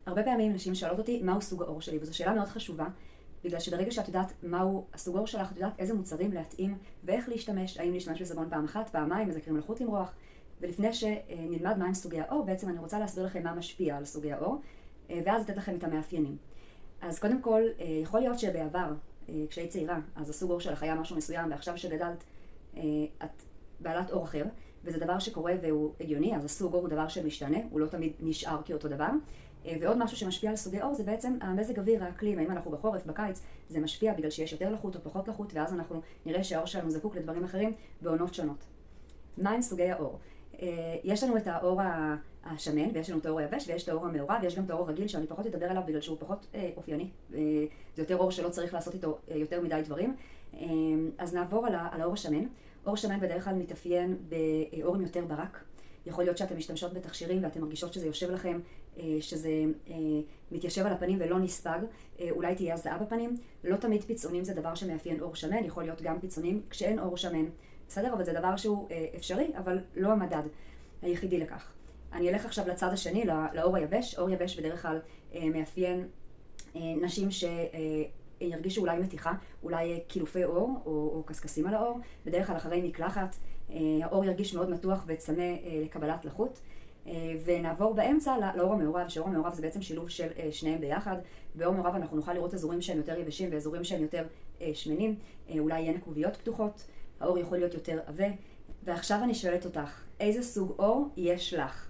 הרבה פעמים נשים שואלות אותי מהו סוג העור שלי, וזו שאלה מאוד חשובה, בגלל שברגע שאת יודעת מהו הסוג העור שלך, את יודעת איזה מוצרים להתאים ואיך להשתמש, האם להשתמש בסבון פעם אחת, פעמיים, איזה קרים מלכות למרוח. ולפני שנלמד מהם סוגי העור, בעצם אני רוצה להסביר לכם מה משפיע על סוגי העור, ואז לתת לכם את המאפיינים. אז קודם כל, יכול להיות שבעבר, כשהיית צעירה, אז הסוג העור שלך היה משהו מסוים, ועכשיו שגדלת, את בעלת עור אחר, וזה דבר שקורה והוא הגיוני, אז הסוג עור הוא דבר שמשתנה, הוא לא תמיד נשאר כאותו דבר. ועוד משהו שמשפיע על סוגי עור זה בעצם המזג אוויר, האקלים, האם אנחנו בחורף, בקיץ, זה משפיע בגלל שיש יותר לחות או פחות לחות, ואז אנחנו נראה שהעור שלנו זקוק לדברים אחרים בעונות שונות. מה הם סוגי העור? יש לנו את העור השמן, ויש לנו את העור היבש, ויש את העור המעורב, ויש גם את העור הרגיל, שאני פחות אדבר עליו בגלל שהוא פחות אופייני. זה יותר עור שלא צריך לעשות איתו יותר מדי דברים. אז נעבור על העור השמן. עור שמן בדרך כלל מתאפיין בעור עם יותר ברק. יכול להיות שאתם משתמשות בתכשירים ואתם מרגישות שזה יושב לכם, שזה מתיישב על הפנים ולא נספג, אולי תהיה הזעה בפנים. לא תמיד פיצונים זה דבר שמאפיין עור שמן, יכול להיות גם פיצונים כשאין עור שמן. בסדר? אבל זה דבר שהוא אפשרי, אבל לא המדד היחידי לכך. אני אלך עכשיו לצד השני, לעור היבש. עור יבש בדרך כלל מאפיין נשים שירגישו אולי מתיחה, אולי קילופי עור או קסקסים על העור. בדרך כלל אחרי מקלחת, העור ירגיש מאוד מתוח וצמא לקבלת לחות. ונעבור באמצע לעור המעורב, שעור המעורב זה בעצם שילוב של שניהם ביחד. בעור מעורב אנחנו נוכל לראות אזורים שהם יותר יבשים ואזורים שהם יותר שמנים. אולי יהיה נקוביות פתוחות, העור יכול להיות יותר עבה. ועכשיו אני שואלת אותך, איזה סוג עור יש לך?